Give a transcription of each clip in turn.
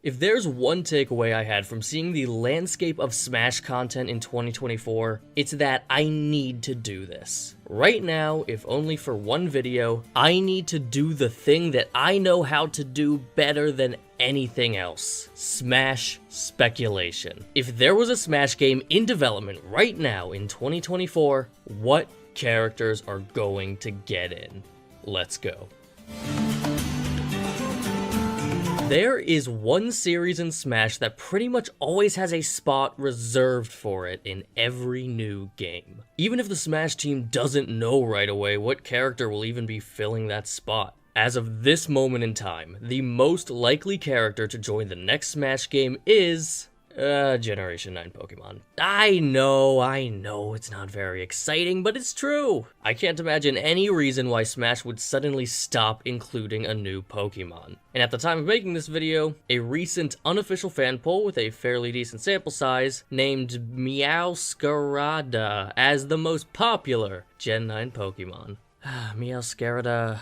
If there's one takeaway I had from seeing the landscape of Smash content in 2024, it's that I need to do this. Right now, if only for one video, I need to do the thing that I know how to do better than anything else. Smash speculation. If there was a Smash game in development right now in 2024, what characters are going to get in? Let's go. There is one series in Smash that pretty much always has a spot reserved for it in every new game. Even if the Smash team doesn't know right away what character will even be filling that spot. As of this moment in time, the most likely character to join the next Smash game is Generation 9 Pokemon. I know, it's not very exciting, but it's true. I can't imagine any reason why Smash would suddenly stop including a new Pokemon. And at the time of making this video, a recent unofficial fan poll with a fairly decent sample size named Meowscarada as the most popular Gen 9 Pokemon. Meowscarada.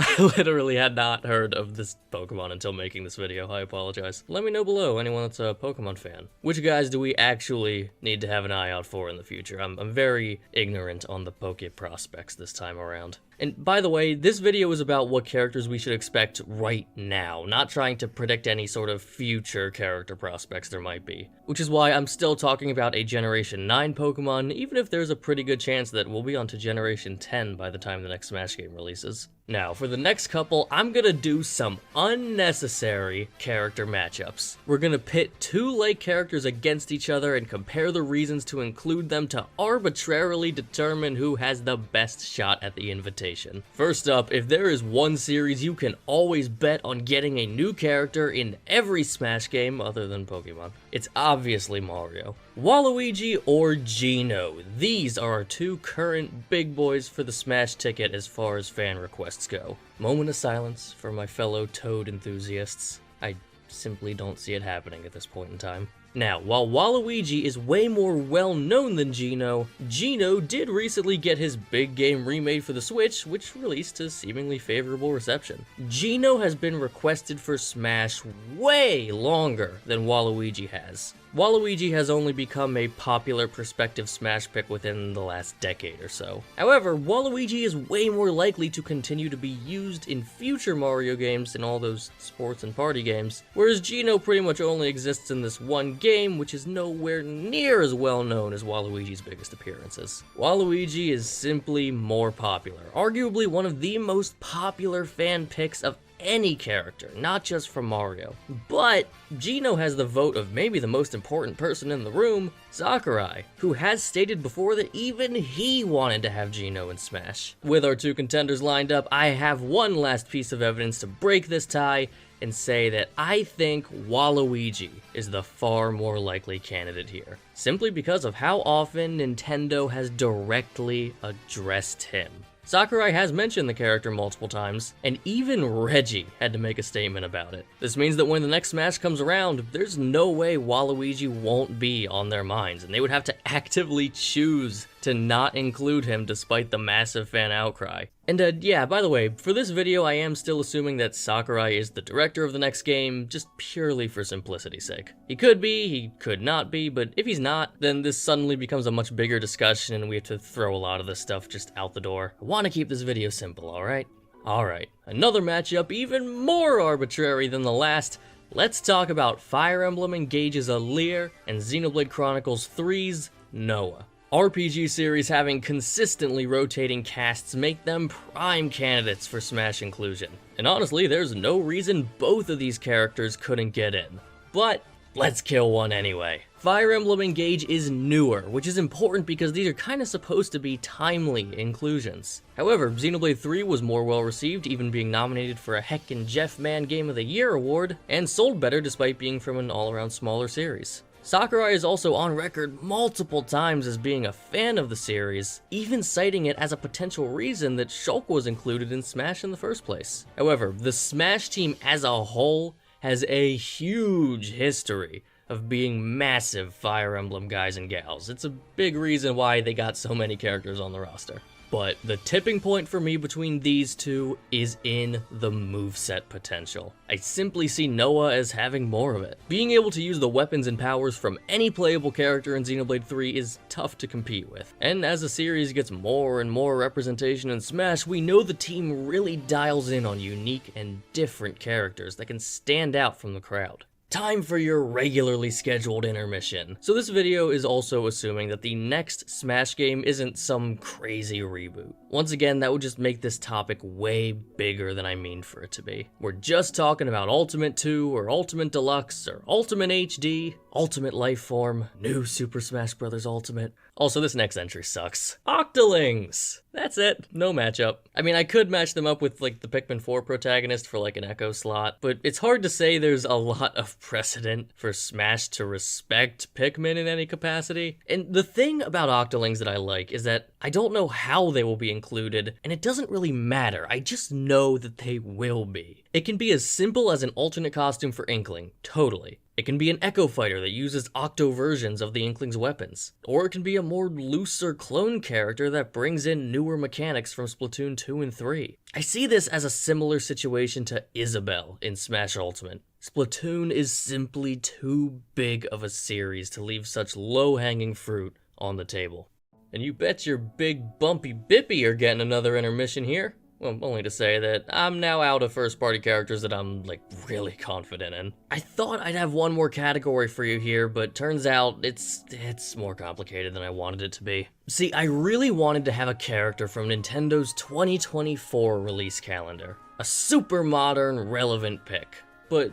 I literally had not heard of this Pokemon until making this video. I apologize. Let me know below, anyone that's a Pokemon fan. Which guys do we actually need to have an eye out for in the future? I'm very ignorant on the Poke prospects this time around. And by the way, this video is about what characters we should expect right now, not trying to predict any sort of future character prospects there might be. Which is why I'm still talking about a Generation 9 Pokemon, even if there's a pretty good chance that we'll be on to Generation 10 by the time the next Smash game releases. Now, for the next couple, I'm gonna do some unnecessary character matchups. We're gonna pit two like characters against each other and compare the reasons to include them to arbitrarily determine who has the best shot at the invitation. First up, if there is one series you can always bet on getting a new character in every Smash game other than Pokemon, it's obviously Mario. Waluigi or Geno, these are our two current big boys for the Smash ticket as far as fan requests go. Moment of silence for my fellow Toad enthusiasts. I simply don't see it happening at this point in time. Now, while Waluigi is way more well-known than Geno, Geno did recently get his big game remade for the Switch, which released to seemingly favorable reception. Geno has been requested for Smash way longer than Waluigi has. Waluigi has only become a popular prospective Smash pick within the last decade or so. However, Waluigi is way more likely to continue to be used in future Mario games and all those sports and party games, whereas Geno pretty much only exists in this one game, which is nowhere near as well known as Waluigi's biggest appearances. Waluigi is simply more popular, arguably one of the most popular fan picks of any character, not just from Mario. But Geno has the vote of maybe the most important person in the room, Sakurai, who has stated before that even he wanted to have Geno in Smash. With our two contenders lined up, I have one last piece of evidence to break this tie and say that I think Waluigi is the far more likely candidate here, simply because of how often Nintendo has directly addressed him. Sakurai has mentioned the character multiple times, and even Reggie had to make a statement about it. This means that when the next Smash comes around, there's no way Waluigi won't be on their minds, and they would have to actively choose to not include him despite the massive fan outcry. And yeah, by the way, for this video I am still assuming that Sakurai is the director of the next game, just purely for simplicity's sake. He could be, he could not be, but if he's not, then this suddenly becomes a much bigger discussion and we have to throw a lot of this stuff just out the door. I want to keep this video simple, alright? Alright, another matchup even more arbitrary than the last. Let's talk about Fire Emblem Engage's Alear and Xenoblade Chronicles 3's Noah. RPG series having consistently rotating casts make them prime candidates for Smash inclusion. And honestly, there's no reason both of these characters couldn't get in. But let's kill one anyway. Fire Emblem Engage is newer, which is important because these are kinda supposed to be timely inclusions. However, Xenoblade 3 was more well received, even being nominated for a Heckin' Jeff Man Game of the Year award, and sold better despite being from an all-around smaller series. Sakurai is also on record multiple times as being a fan of the series, even citing it as a potential reason that Shulk was included in Smash in the first place. However, the Smash team as a whole has a huge history of being massive Fire Emblem guys and gals. It's a big reason why they got so many characters on the roster. But the tipping point for me between these two is in the moveset potential. I simply see Noah as having more of it. Being able to use the weapons and powers from any playable character in Xenoblade 3 is tough to compete with. And as the series gets more and more representation in Smash, we know the team really dials in on unique and different characters that can stand out from the crowd. Time for your regularly scheduled intermission. So this video is also assuming that the next Smash game isn't some crazy reboot. Once again, that would just make this topic way bigger than I mean for it to be. We're just talking about Ultimate 2, or Ultimate Deluxe, or Ultimate HD, Ultimate Lifeform, New Super Smash Bros. Ultimate. Also, this next entry sucks. Octolings! That's it. No matchup. I mean, I could match them up with, like, the Pikmin 4 protagonist for, like, an Echo slot, but it's hard to say there's a lot of precedent for Smash to respect Pikmin in any capacity. And the thing about Octolings that I like is that I don't know how they will be included, and it doesn't really matter. I just know that they will be. It can be as simple as an alternate costume for Inkling, totally. It can be an Echo Fighter that uses Octo versions of the Inkling's weapons. Or it can be a more looser clone character that brings in newer mechanics from Splatoon 2 and 3. I see this as a similar situation to Isabelle in Smash Ultimate. Splatoon is simply too big of a series to leave such low-hanging fruit on the table. And you bet your big bumpy bippy are getting another intermission here. Well, only to say that I'm now out of first-party characters that I'm, like, really confident in. I thought I'd have one more category for you here, but turns out it's more complicated than I wanted it to be. See, I really wanted to have a character from Nintendo's 2024 release calendar. A super modern, relevant pick. But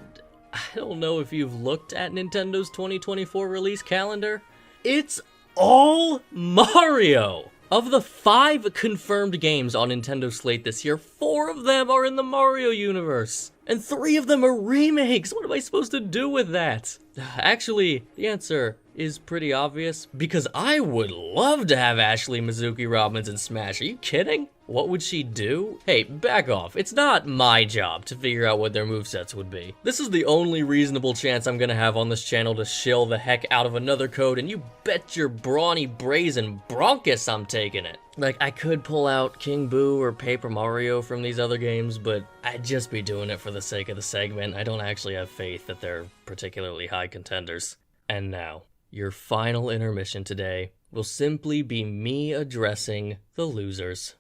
I don't know if you've looked at Nintendo's 2024 release calendar. It's all Mario! Of the 5 confirmed games on Nintendo's slate this year, 4 of them are in the Mario universe. And 3 of them are remakes! What am I supposed to do with that? Actually, the answer is pretty obvious, because I would love to have Ashley Mizuki Robbins in Smash. Are you kidding? What would she do? Hey, back off. It's not my job to figure out what their movesets would be. This is the only reasonable chance I'm gonna have on this channel to shill the heck out of another code, and you bet your brawny brazen bronchus I'm taking it. Like, I could pull out King Boo or Paper Mario from these other games, but I'd just be doing it for the sake of the segment. I don't actually have faith that they're particularly high contenders. And now, your final intermission today will simply be me addressing the losers.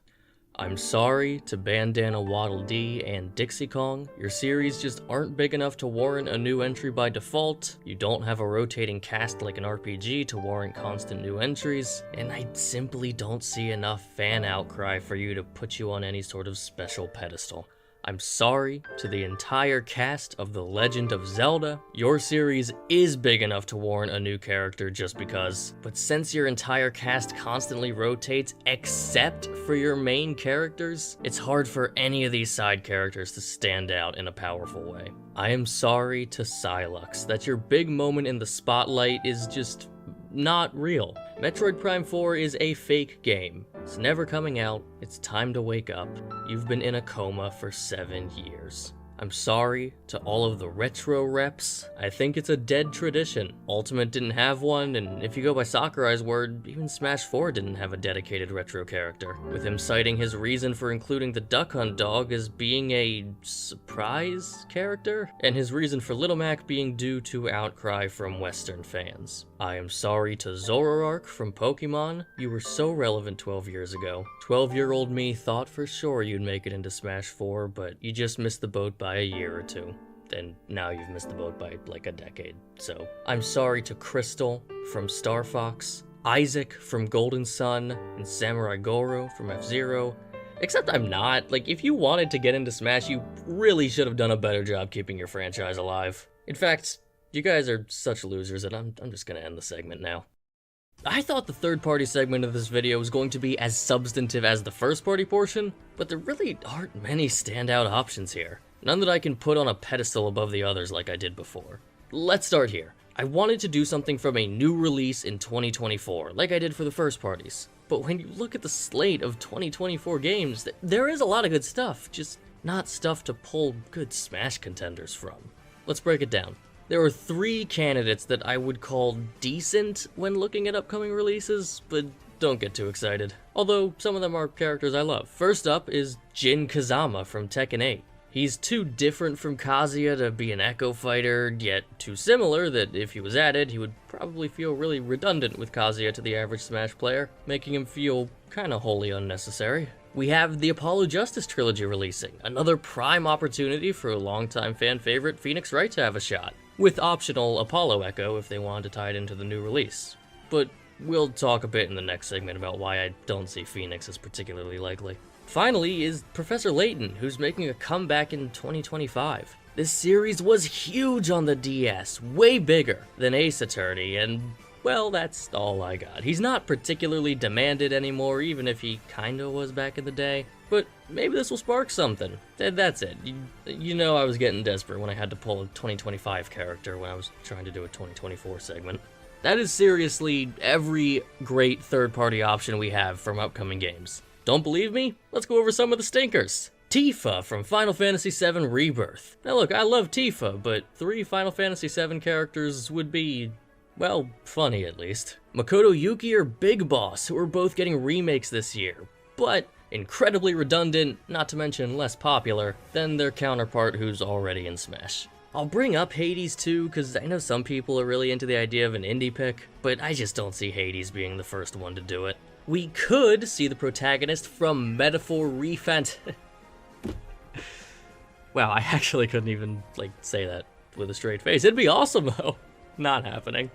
I'm sorry to Bandana Waddle Dee and Dixie Kong. Your series just aren't big enough to warrant a new entry by default. You don't have a rotating cast like an RPG to warrant constant new entries. And I simply don't see enough fan outcry for you to put you on any sort of special pedestal. I'm sorry to the entire cast of The Legend of Zelda. Your series is big enough to warrant a new character just because, but since your entire cast constantly rotates except for your main characters, it's hard for any of these side characters to stand out in a powerful way. I am sorry to Silux that your big moment in the spotlight is just not real. Metroid Prime 4 is a fake game. It's never coming out. It's time to wake up. You've been in a coma for 7 years. I'm sorry to all of the retro reps. I think it's a dead tradition. Ultimate didn't have one, and if you go by Sakurai's word, even Smash 4 didn't have a dedicated retro character, with him citing his reason for including the Duck Hunt dog as being a surprise character, and his reason for Little Mac being due to outcry from Western fans. I am sorry to Zoroark from Pokemon. You were so relevant 12 years ago. 12-year-old me thought for sure you'd make it into Smash 4, but you just missed the boat by a year or two. And now you've missed the boat by like a decade. So I'm sorry to Crystal from Star Fox, Isaac from Golden Sun, and Samurai Goro from F-Zero. Except I'm not. Like, if you wanted to get into Smash, you really should have done a better job keeping your franchise alive. In fact, you guys are such losers that I'm just gonna end the segment now. I thought the third-party segment of this video was going to be as substantive as the first-party portion, but there really aren't many standout options here. None that I can put on a pedestal above the others like I did before. Let's start here. I wanted to do something from a new release in 2024, like I did for the first parties. But when you look at the slate of 2024 games, there is a lot of good stuff, just not stuff to pull good Smash contenders from. Let's break it down. There are 3 candidates that I would call decent when looking at upcoming releases, but don't get too excited. Although, some of them are characters I love. First up is Jin Kazama from Tekken 8. He's too different from Kazuya to be an Echo fighter, yet too similar that if he was added, he would probably feel really redundant with Kazuya to the average Smash player, making him feel kinda wholly unnecessary. We have the Apollo Justice trilogy releasing, another prime opportunity for a longtime fan favorite Phoenix Wright to have a shot, with optional Apollo Echo if they wanted to tie it into the new release. But we'll talk a bit in the next segment about why I don't see Phoenix as particularly likely. Finally is Professor Layton, who's making a comeback in 2025. This series was huge on the DS, way bigger than Ace Attorney, and well, that's all I got. He's not particularly demanded anymore, even if he kinda was back in the day, but maybe this will spark something. That's it. You know I was getting desperate when I had to pull a 2025 character when I was trying to do a 2024 segment. That is seriously every great third-party option we have from upcoming games. Don't believe me? Let's go over some of the stinkers. Tifa from Final Fantasy VII Rebirth. Now look, I love Tifa, but 3 Final Fantasy VII characters would be, well, funny at least. Makoto Yuki or Big Boss, who are both getting remakes this year, but incredibly redundant, not to mention less popular, than their counterpart who's already in Smash. I'll bring up Hades too, because I know some people are really into the idea of an indie pick, but I just don't see Hades being the first one to do it. We could see the protagonist from Metaphor Refant. Wow, I actually couldn't even, say that with a straight face. It'd be awesome, though. Not happening.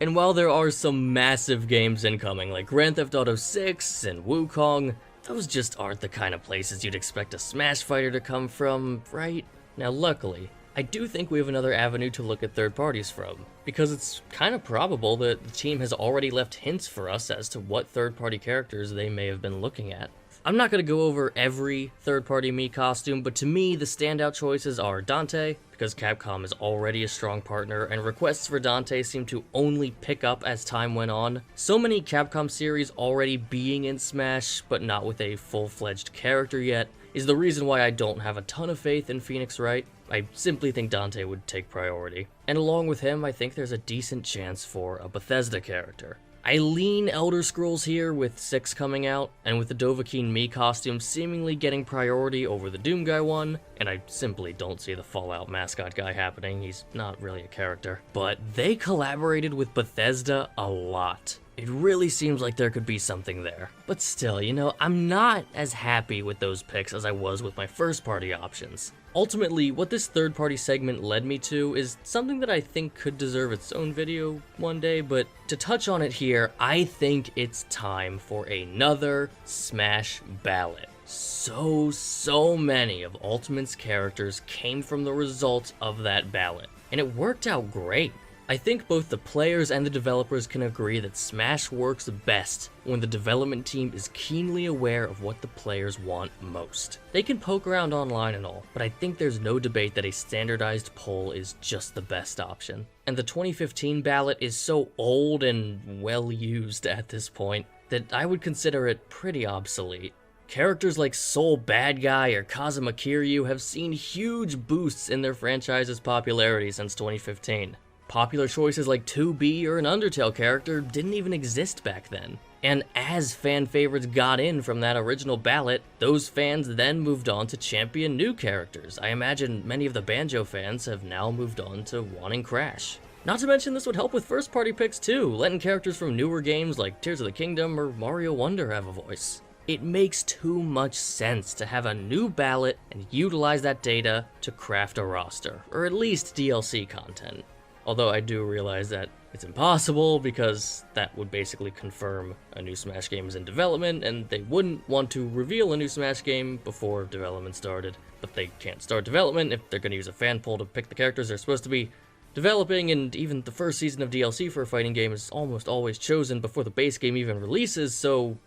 And while there are some massive games incoming, like Grand Theft Auto 6 and Wukong, those just aren't the kind of places you'd expect a Smash fighter to come from, right? Now, luckily, I do think we have another avenue to look at third parties from, because it's kind of probable that the team has already left hints for us as to what third-party characters they may have been looking at. I'm not going to go over every third-party Mii costume, but to me, the standout choices are Dante, because Capcom is already a strong partner, and requests for Dante seem to only pick up as time went on. So many Capcom series already being in Smash, but not with a full-fledged character yet, is the reason why I don't have a ton of faith in Phoenix Wright. I simply think Dante would take priority. And along with him, I think there's a decent chance for a Bethesda character. I lean Elder Scrolls here with 6 coming out, and with the Dovahkiin Mii costume seemingly getting priority over the Doom Guy one, and I simply don't see the Fallout mascot guy happening, he's not really a character. But they collaborated with Bethesda a lot. It really seems like there could be something there. But still, I'm not as happy with those picks as I was with my first party options. Ultimately, what this third party segment led me to is something that I think could deserve its own video one day, but to touch on it here, I think it's time for another Smash ballot. So many of Ultimate's characters came from the results of that ballot, and it worked out great. I think both the players and the developers can agree that Smash works best when the development team is keenly aware of what the players want most. They can poke around online and all, but I think there's no debate that a standardized poll is just the best option. And the 2015 ballot is so old and well used at this point that I would consider it pretty obsolete. Characters like Soul Bad Guy or Kazuma Kiryu have seen huge boosts in their franchise's popularity since 2015. Popular choices like 2B or an Undertale character didn't even exist back then. And as fan favorites got in from that original ballot, those fans then moved on to champion new characters. I imagine many of the Banjo fans have now moved on to wanting Crash. Not to mention this would help with first party picks too, letting characters from newer games like Tears of the Kingdom or Mario Wonder have a voice. It makes too much sense to have a new ballot and utilize that data to craft a roster, or at least DLC content. Although I do realize that it's impossible because that would basically confirm a new Smash game is in development, and they wouldn't want to reveal a new Smash game before development started. But they can't start development if they're going to use a fan poll to pick the characters they're supposed to be developing, and even the first season of DLC for a fighting game is almost always chosen before the base game even releases, so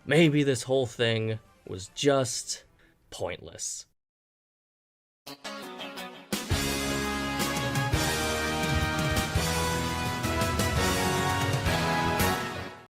maybe this whole thing was just pointless.